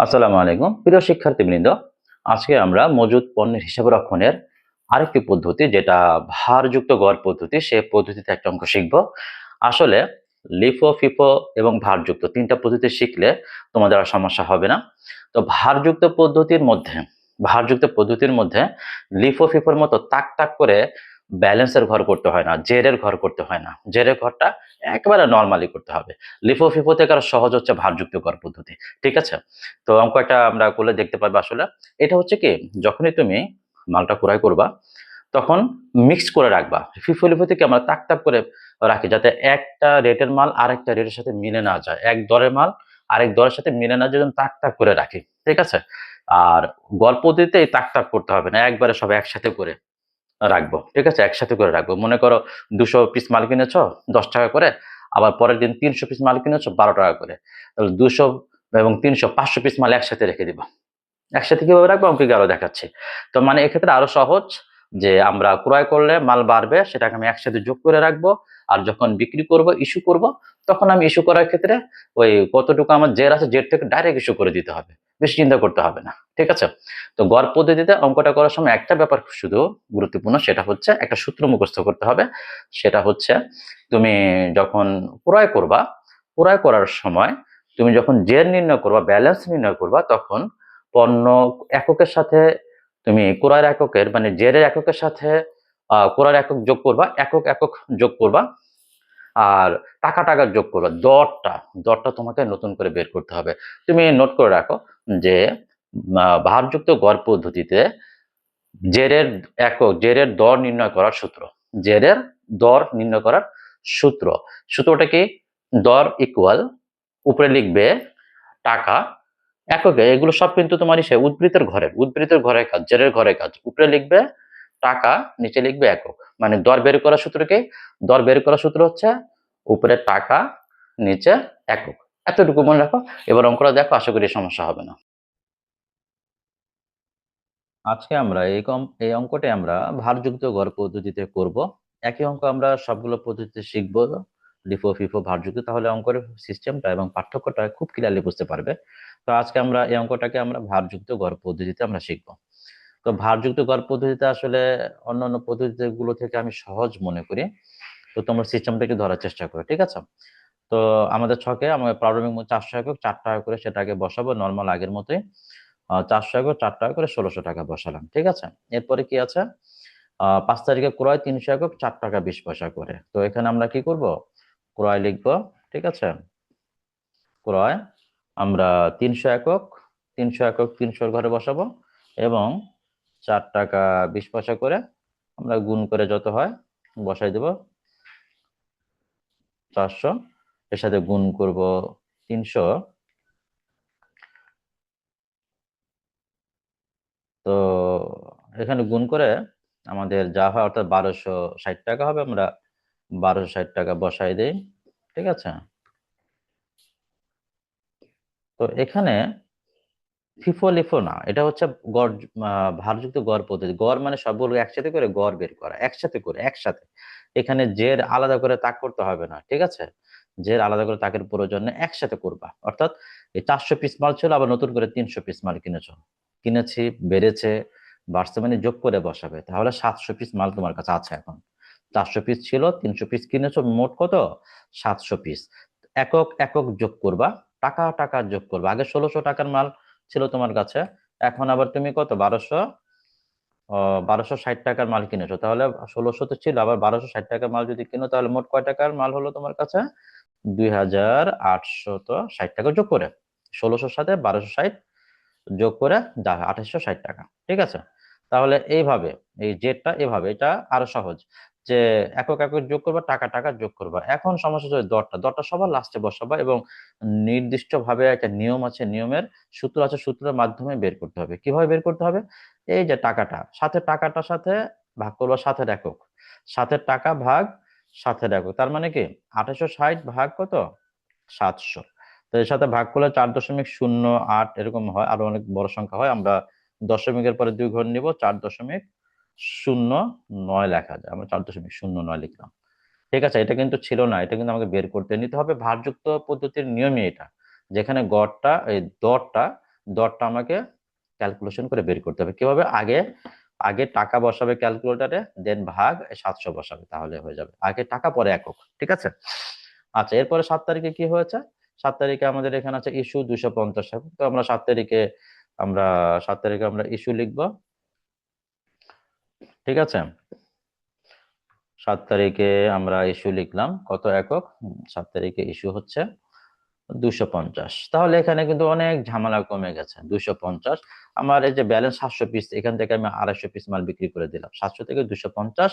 আসসালামু আলাইকুম প্রিয় শিক্ষার্থীবৃন্দ। আজকে আমরা মজুদ পণ্যের হিসাব রক্ষণের আরেকটি পদ্ধতি, যেটা ভারযুক্ত গড় পদ্ধতি, সেই পদ্ধতিতে একটা অঙ্ক শিখব। আসলে লিফো, ফিফো এবং ভারযুক্ত তিনটা পদ্ধতি শিখলে তোমাদের আর সমস্যা হবে না। তো ভারযুক্ত পদ্ধতির মধ্যে লিফো, ফিফোর মতো তাক তাক করে ব্যালেন্সের ঘর করতে হয় না, জেরের ঘর করতে হয় না। জেরের ঘরটা একেবারে নর্মালি করতে হবে। লিফো, ফিফো থেকে আরো সহজ হচ্ছে ভারযুক্ত গড় পদ্ধতি। ঠিক আছে? তো অঙ্ক একটা আমরা করলে দেখতে পারবো। আসলে এটা হচ্ছে কি, যখনই তুমি মালটা ক্রয় করবা তখন মিক্স করে রাখবা। ফিফো লিফো থেকে আমরা তাক তাক করে রাখি, যাতে একটা রেটের মাল আরেকটা রেটের সাথে মিলে না যায়, এক দরের মাল আরেক দরের সাথে মিলে না যায়, যেন তাক তাক করে রাখি। ঠিক আছে? আর গড় পদ্ধতিতে এই তাক তাক করতে হবে না, একবারে সব একসাথে করে রাখবো। ঠিক আছে? একসাথে করে রাখবো। মনে করো 200 পিস মাল কিনেছো 10 টাকা করে, আবার পরের দিন 300 পিস মাল কিনেছো 12 টাকা করে। তাহলে 200 এবং 300 500 পিস মাল একসাথে রেখে দিবা। একসাথে কিভাবে রাখবো অঙ্কে আরো দেখাচ্ছি। তো মানে এক্ষেত্রে আরো সহজ, যে আমরা ক্রয় করলে মাল বাড়বে সেটাকে আমি একসাথে যোগ করে রাখবো। আর যখন বিক্রি করব, ইস্যু করব, তখন আমি ইস্যু করার ক্ষেত্রে ওই কতটুকু আমার জের আছে, জের থেকে ডাইরেক্ট ইস্যু করে দিতে হবে। বেশি চিন্তা করতে হবে না। ঠিক আছে? তো গড় পদ্ধতিতে অঙ্কটা করার সময় একটা ব্যাপার শুধু গুরুত্বপূর্ণ, সেটা হচ্ছে একটা সূত্র মুখস্থ করতে হবে। সেটা হচ্ছে, তুমি যখন ক্রয় করবা, ক্রয় করার সময় তুমি যখন জের নির্ণয় করবা, ব্যালেন্স নির্ণয় করবা, তখন পণ্য এককের সাথে তুমি ক্রয়ের এককের মানে জেরের এককের সাথে ক্রয়ের একক যোগ করবা, একক একক যোগ করবা, আর টাকা টাকা যোগ করবা। দরটা দরটা তোমাকে নতুন করে বের করতে হবে। তুমি নোট করে রাখো যে ভারযুক্ত গড় পদ্ধতিতে জেরের জেরের দর নির্ণয় করার সূত্র, জেরের দর নির্ণয় করার সূত্র সূত্রটা কি? দর ইকুয়াল, উপরে লিখবে টাকা, এককে, এগুলো সব কিন্তু তোমার উদ্বৃত্তের ঘরের কাজ, জেরের ঘরের কাজ। উপরে লিখবে টাকা, নিচে লিখবে একক। মানে দর বের করার সূত্র কি? দর বের করার সূত্র হচ্ছে উপরে টাকা, নিচে একক। এতটুকু মনে রাখো। এবার অঙ্কটা দেখো, আশা করি সমস্যা হবে না। আজকে আমরা এই অঙ্কটি আমরা ভারযুক্ত গড় পদ্ধতিতে করব। একই অঙ্ক আমরা সবগুলো পদ্ধতিতে শিখবো, লিফো, ফিফো, ভারযুক্ত। তাহলে অঙ্কের সিস্টেমটা এবং পার্থক্যটা খুব ক্লিয়ারলি বুঝতে পারবে। তো আজকে আমরা এই অঙ্কটাকে আমরা ভারযুক্ত গড় পদ্ধতিতে আমরা শিখবো। তো ভারযুক্ত গড় পদ্ধতিতে আসলে অন্যান্য পদ্ধতি গুলো থেকে আমি সহজ মনে করি। তো তোমরা সিস্টেমটা একটু ধরার চেষ্টা করো। ঠিক আছে? তো আমাদের ছকে আমাদের প্রারম্ভিক মূল্য 400 একক 4 টাকা করে সেটাকে বসাবো নর্মাল আগের মতোই। 400 একক 4 টাকা করে 1600 টাকা বসালাম। ঠিক আছে? এরপরে কি আছে? 5 তারিখে ক্রয় 300 একক 4 টাকা 20 পয়সা করে। তো এখানে আমরা কি করব? ক্রয় লিখবো। ঠিক আছে? ক্রয় আমরা 300 একক 300 ঘরে বসাবো, এবং 4 টাকা 20 পয়সা করে আমরা গুণ করে যত হয় বসাই দেব। 400 এর সাথে গুণ করব 300। তো এখানে গুণ করে আমাদের যা হয় অর্থাৎ 1260 টাকা হবে। আমরা 1260 টাকা বসাই দেই। ঠিক আছে? তো এখানে ফিফো লিফো না, এটা হচ্ছে গড়, ভারযুক্ত গড় পদ্ধতি। গড় মানে সবগুলো একসাথে করে গড় বের করা, একসাথে। এখানে জের আলাদা করে তাক করতে হবে না। ঠিক আছে? জের আলাদা করে তাকের প্রয়োজন নেই, একসাথে করবা। অর্থাৎ এই 400 পিস মাল ছিল, আবার নতুন করে 300 পিস মাল কিনেছি, বেড়েছে, বাড়ছে, মানে যোগ করে বসাবে। তাহলে 700 পিস মাল তোমার কাছে আছে এখন। 400 পিস ছিল, 300 পিস কিনেছো, মোট কত? 700 পিস। একক একক যোগ করবা, টাকা টাকা যোগ করবা। আগে 1600 টাকার মাল ছিল তোমার কাছে, এখন আবার তুমি কত? 1260 টাকার মাল কিনেছো। তাহলে 1600 তো ছিল, আবার 1260 টাকার মাল যদি কিনো, তাহলে মোট কয় টাকার মাল হলো তোমার কাছে? 2860 টাকা যোগ করে, 1600-র সাথে 1260 যোগ করে যা 2860 টাকা। ঠিক আছে? তাহলে এইভাবে, এই জেডটা এভাবে, এটা আরো সহজ, যে একক একক যোগ করবা, টাকা টাকা যোগ করবা। এখন সমস্যা হচ্ছে দরটা সবার লাস্টে বসাবা, এবং নির্দিষ্ট ভাবে একটা নিয়ম আছে, নিয়মের সূত্র আছে, সূত্রের মাধ্যমে বের করতে হবে। কিভাবে বের করতে হবে? এই যে টাকাটার সাথে ভাগ করবা সাথের একক, সাথের টাকা ভাগ সাথের একক। তার মানে কি 2860 ভাগ কত? 700। তো এর সাথে ভাগ করলে 4.08 এরকম হয়, আরো অনেক বড় সংখ্যা হয়। আমরা দশমিকের পরে 2 ঘর নিব, 4.09 লেখা যায়। আমরা 4.09 লিখলাম। ঠিক আছে? এটা কিন্তু ছিল না, এটা কিন্তু আমাকে বের করতে নিতে হবে। ভারযুক্ত পদ্ধতির নিয়মই এটা, যেখানে গড়টা এই দরটা দরটা আমাকে ক্যালকুলেশন করে বের করতে হবে। কিভাবে? আগে আগে টাকা বসাবে ক্যালকুলেটারে, দেন ভাগ 700 বসাবে, তাহলে হয়ে যাবে। আগে টাকা পরে একক, ঠিক আছে? আচ্ছা, এরপরে 7 তারিখে কি হয়েছে? 7 তারিখে আমাদের এখানে আছে ইস্যু 250 একক। তো আমরা 7 তারিখে আমরা 7 তারিখে আমরা ইস্যু লিখবো, ঠিক আছে? 7 তারিখে আমরা ইস্যু লিখলাম কত একক? 7 তারিখে ইস্যু হচ্ছে 250। তাহলে এখানে কিন্তু অনেক ঝামেলা কমে গেছে। 250, আমার এই যে ব্যালেন্স 700 পিস, এখান থেকে আমি 250 পিস মাল বিক্রি করে দিলাম। 700 থেকে 250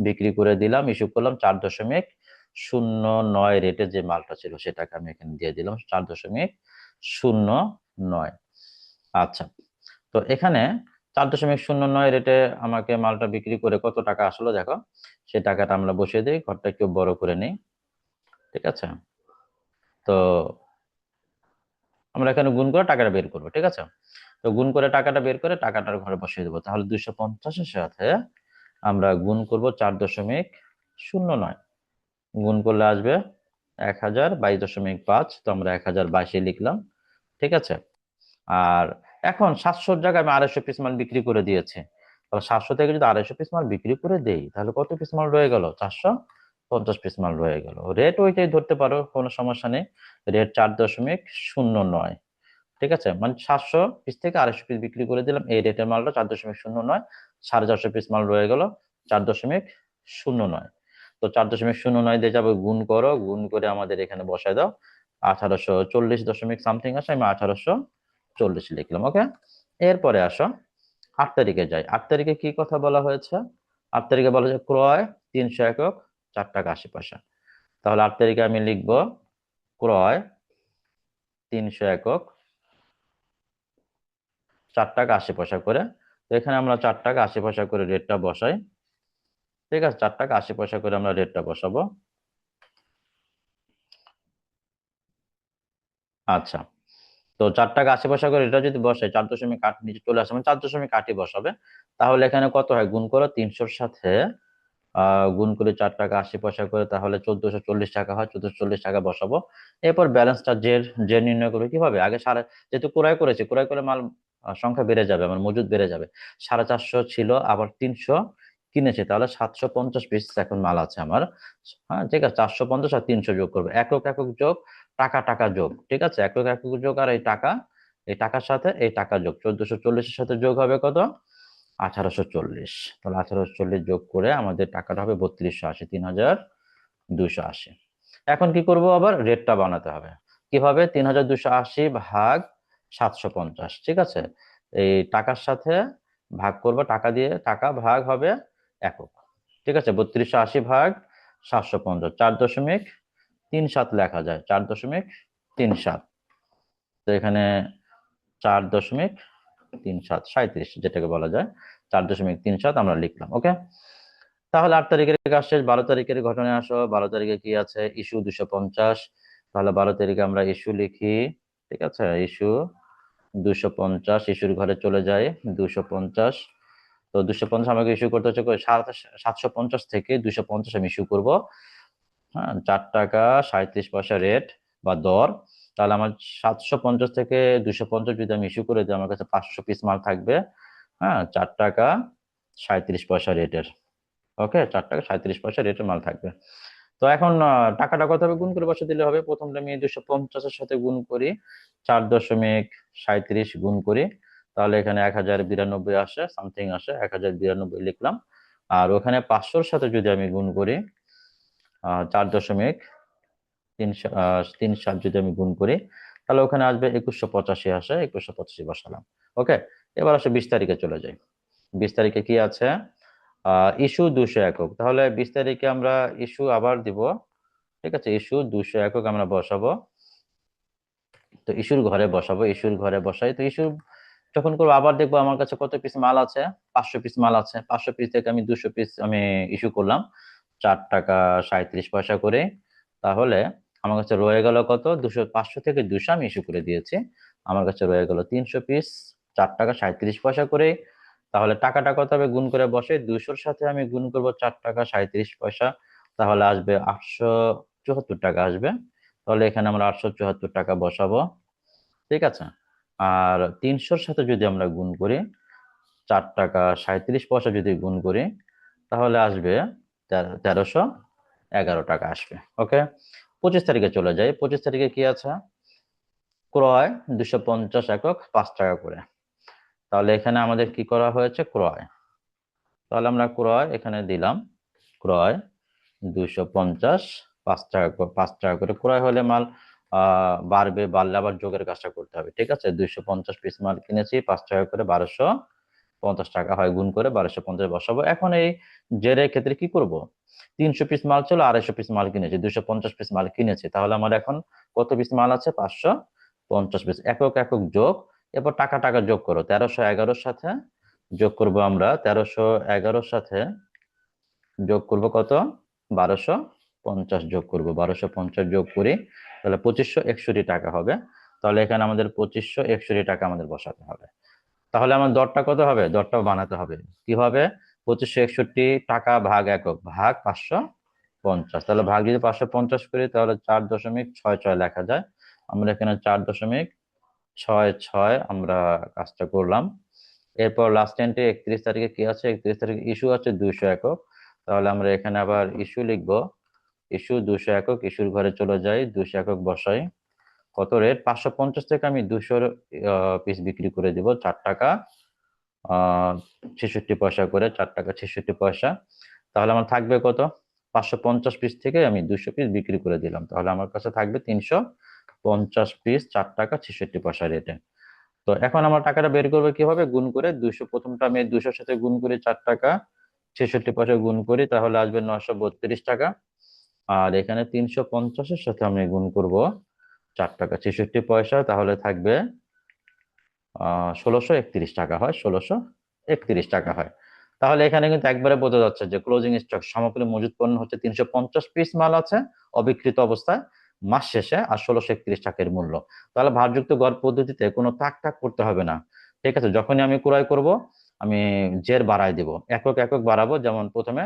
বিক্রি করে দিলাম, ইস্যু করলাম 4.09 রেটে যে মালটা ছিল সেটাকে আমি এখানে দিয়ে দিলাম 4.09। আচ্ছা, তো এখানে 4.09 রেটে আমাকে মালটা বিক্রি করে কত টাকা আসলো দেখো, সেই টাকাটা আমরা বসিয়ে দিই। ঘরটা একটু বড় করে নিই, ঠিক আছে? তো আমরা এখানে গুণ করে টাকাটা বের করবো, ঠিক আছে? তো গুণ করে টাকাটা বের করে টাকাটার ঘরে বসিয়ে দেবো। তাহলে 250-এর সাথে আমরা গুণ করব 4.09, গুণ করলে আসবে 1022.5। তো আমরা 1022 লিখলাম, ঠিক আছে? আর এখন 700-র জায়গায় আমি 250 পিস মাল বিক্রি করে দিয়েছি। তাহলে 700 থেকে যদি 250 পিস মাল বিক্রি করে দেই, তাহলে কত পিস মাল রয়ে গেল? 450 পিস মাল রয়ে গেল। রেট ওইটাই ধরতে পারো, কোনো সমস্যা নেই। রেট 4.09, ঠিক আছে? মানে 700 পিস থেকে 250 পিস বিক্রি করে দিলাম, এই রেটের মালটা 4.09, 450 পিস মাল রয়ে গেল 4.09। তো 4.09 দিয়ে যাবে, গুণ করো, গুণ করে আমাদের এখানে বসায় দাও। 1840 দশমিক সামথিং আসে, আমি 1840 লিখলাম, ওকে? এরপরে আসো 8 তারিখে যাই। 8 তারিখে কি কথা বলা হয়েছে? 8 তারিখে বলা হয়েছে ক্রয় 300 একক 4 টাকা 80 পয়সা। তাহলে 8 তারিখে আমি লিখবো ক্রয় 300 একক 4 টাকা 80 পয়সা করে। তো এখানে আমরা 4 টাকা 80 পয়সা করে রেটটা বসাই, ঠিক আছে? 4 টাকা 80 পয়সা করে আমরা রেটটা বসাবো। আচ্ছা, তো 4 টাকা 80 পয়সা করে এটা যদি বসাই, 4.8 নিচে চলে আসে, মানে 4.8 বসাবে। তাহলে এখানে কত হয়? গুণ করো 300-র সাথে গুণ করে 4 টাকা 80 পয়সা করে, তাহলে 1440 টাকা হয়। 1440 টাকা বসাবো। এরপর ব্যালেন্সটা যে নির্ণয় করবে কিভাবে? আগে যেহেতু ক্রয় করেছে, ক্রয় করে মাল সংখ্যা বেড়ে যাবে, আমার মজুদ বেড়ে যাবে। 450 ছিল, আবার 300 কিনেছে, তাহলে 750 পিস এখন মাল আছে আমার। হ্যাঁ, ঠিক আছে? 450 আর 300 যোগ করবে, একক একক যোগ, টাকা টাকা যোগ, ঠিক আছে? একক একক যোগ, আর এই টাকা, এই টাকার সাথে এই টাকা যোগ, 1440-এর সাথে যোগ হবে কত? 1840। তাহলে 1840 যোগ করে আমাদের টাকাটা হবে 3280, 3280। এখন কি করব? আবার রেটটা বানাতে হবে। কিভাবে? 3280 ভাগ 750, ঠিক আছে? এই টাকার সাথে ভাগ করব, টাকা দিয়ে টাকা ভাগ হবে একক, ঠিক আছে? 3280 ভাগ 750, 4.37 লেখা যায়, 4.37। তো এখানে 4.37 37 যেটাকে বলা যায়, 4.37 আমরা লিখলাম, ওকে? তাহলে 8 তারিখের কাজ শেষ। 12 তারিখের ঘটনায় আসো। 12 তারিখে কি আছে? ইস্যু 250। তাহলে 12 তারিখে আমরা ইস্যু লিখি, ঠিক আছে? ইস্যু 250, ইস্যুর ঘরে চলে যায় 250। তো 250 আমাকে ইস্যু করতে হচ্ছে 750 থেকে 250 আমি ইস্যু করবো। হ্যাঁ, 4 টাকা 37 পয়সা রেট বা দর। তাহলে আমার 750 থেকে 250 যদি আমি ইস্যু করে দিই, আমার কাছে 500 পিস মাল থাকবে। হ্যাঁ, 4 টাকা 37 পয়সা রেটের, ওকে? 4 টাকা 37 পয়সা রেটের মাল থাকবে। তো এখন টাকাটা কত হবে? গুণ করে বসে দিলে হবে। প্রথমটা আমি 250-এর সাথে গুণ করি, 4.37 গুণ করি, তাহলে এখানে 1092 আসে, সামথিং আসে, 1092 লিখলাম। আর ওখানে 500-র সাথে যদি আমি গুণ করি, 4.37 যদি আমি গুণ করি, তাহলে ওখানে আসবে 2185 আসে, 2185 বসালাম, ওকে? এবার আসে 20 তারিখে চলে যাই। 20 তারিখে কি আছে? ইস্যু 200 একক। তাহলে 20 তারিখে আমরা ইস্যু আবার দিব, ঠিক আছে? ইস্যু 200 একক আমরা বসাবো। তো ইস্যুর ঘরে বসাবো, ইস্যুর ঘরে বসাই। তো ইস্যু যখন করবো, আবার দেখবো আমার কাছে কত পিস মাল আছে? 500 পিস মাল আছে। 500 পিস থেকে আমি 200 পিস আমি ইস্যু করলাম 4 টাকা 37 পয়সা করে। তাহলে আমার কাছে রয়ে গেল কত? 500 থেকে 200 আমি ইস্যু করে দিয়েছি, আমার কাছে রয়ে গেল 300 পিস 4 টাকা 37 পয়সা করে। তাহলে টাকাটা কত হবে? গুণ করে বসে 200-র সাথে আমি গুণ করবো 4 টাকা 37 পয়সা, তাহলে আসবে 874 টাকা আসবে। তাহলে এখানে আমরা 874 টাকা বসাবো, ঠিক আছে? আর 300-র সাথে যদি আমরা গুণ করি 4 টাকা 37 পয়সা যদি গুণ করি তাহলে আসবে 1311 টাকা আসবে। ওকে, 25 তারিখে চলে যাই। 25 তারিখে কি আছে? ক্রয় 250 একক 5 টাকা করে। তাহলে এখানে আমাদের কি করা হয়েছে? ক্রয়। তাহলে আমরা ক্রয় এখানে দিলাম, ক্রয় 250 5 টাকা করে। ক্রয় হলে মাল বাড়বে, বাড়লে আবার যোগের কাজটা করতে হবে। ঠিক আছে, 250 পিস মাল কিনেছি 5 টাকা করে, 1250 টাকা হয়, গুণ করে 1250 বসাবো। এখন এই জেরের ক্ষেত্রে কি করব? 300 পিস মাল ছিল, 250 পিস মাল কিনেছি, 250 পিস মাল কিনেছি, তাহলে আমার এখন কত পিস মাল আছে? 550 পিস। একক একক যোগ, এরপর টাকা টাকা যোগ করো। 1311-র সাথে যোগ করব আমরা, 1311-র সাথে যোগ করব কত? 1250 যোগ করব, 1250 যোগ করি তাহলে 2561 টাকা হবে। তাহলে এখানে আমাদের 2561 টাকা আমাদের বসাতে হবে। তাহলে আমার দরটা কত হবে? দরটাও বানাতে হবে। কি হবে? 2561 টাকা ভাগ একক ভাগ 550। তাহলে ভাগ যদি 550 করি তাহলে 4.66 লেখা যায়। আমরা এখানে 4.66 আমরা কাজটা করলাম। এরপর লাস্ট এন্ট্রি 31 তারিখে কি আছে? 31 তারিখে ইস্যু আছে 200 একক। তাহলে আমরা এখানে আবার ইস্যু লিখবো, ইস্যু 200 একক, ইস্যুর ঘরে চলে যাই, 200 একক বসাই। কত রেট? 550 থেকে আমি 200 পিস বিক্রি করে দিব 4 টাকা 66 পয়সা করে, 4 টাকা 66 পয়সা। তাহলে আমার থাকবে কত? 550 পিস থেকে আমি 200 পিস বিক্রি করে দিলাম, তাহলে আমার কাছে থাকবে 350 পিস 4 টাকা 66 পয়সা রেটে। তো এখন আমার টাকাটা বের করবে কিভাবে? গুণ করে 200, প্রথমটা আমি 200-র সাথে গুণ করি, 4 টাকা 66 পয়সা গুণ করি, তাহলে আসবে 932 টাকা। আর এখানে 350-এর সাথে আমি গুণ করব 4 টাকা 66 পয়সা, তাহলে থাকবে 1631 টাকা হয়, 1631 টাকা হয়। তাহলে এখানে কিন্তু একবারে বোঝা যাচ্ছে যে ক্লোজিং স্টক সমাপনী মজুত পণ্য হচ্ছে 350 পিস মাল আছে অবিকৃত অবস্থায় মাস শেষে, আর 1631 টাকার মূল্য। তাহলে ভারযুক্ত গড় পদ্ধতিতে কোনো তাক টাক করতে হবে না। ঠিক আছে, যখনই আমি ক্রয় করব আমি জের বাড়াই দিব, একক একক বাড়াবো। যেমন প্রথমে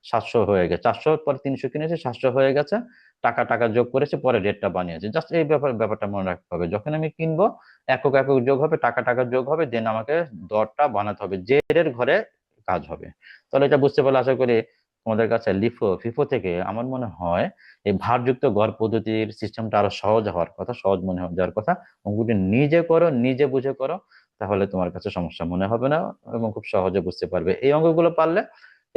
700 হয়ে গেছে, 400 পরে 300 কিনেছে, 700 হয়ে গেছে, টাকা টাকা যোগ করেছে, পরে রেটটা বানিয়েছে। জাস্ট এই ব্যাপারটা মনে রাখতে হবে। যখন আমি কিনবো একক একক যোগ হবে, টাকা টাকা যোগ হবে, দেন আমাকে দরটা বানাতে হবে, জেরের ঘরে কাজ হবে। তাহলে এটা বুঝতে পারলে আশা করি তোমাদের কাছে লিফো ফিফো থেকে আমার মনে হয় এই ভারযুক্ত গড় পদ্ধতির সিস্টেমটা আরো সহজ হওয়ার কথা, সহজ মনে যাওয়ার কথা। অঙ্কটি নিজে করো, নিজে বুঝে করো, তাহলে তোমার কাছে সমস্যা মনে হবে না এবং খুব সহজে বুঝতে পারবে। এই অঙ্কগুলো পারলে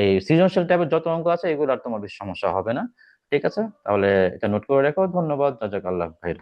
এই সৃজনশীল টাইপের যত অঙ্ক আছে এগুলো আর তোমার বেশি সমস্যা হবে না। ঠিক আছে, তাহলে এটা নোট করে রেখো। ধন্যবাদ, জাজাকাল্লাহ ভাই।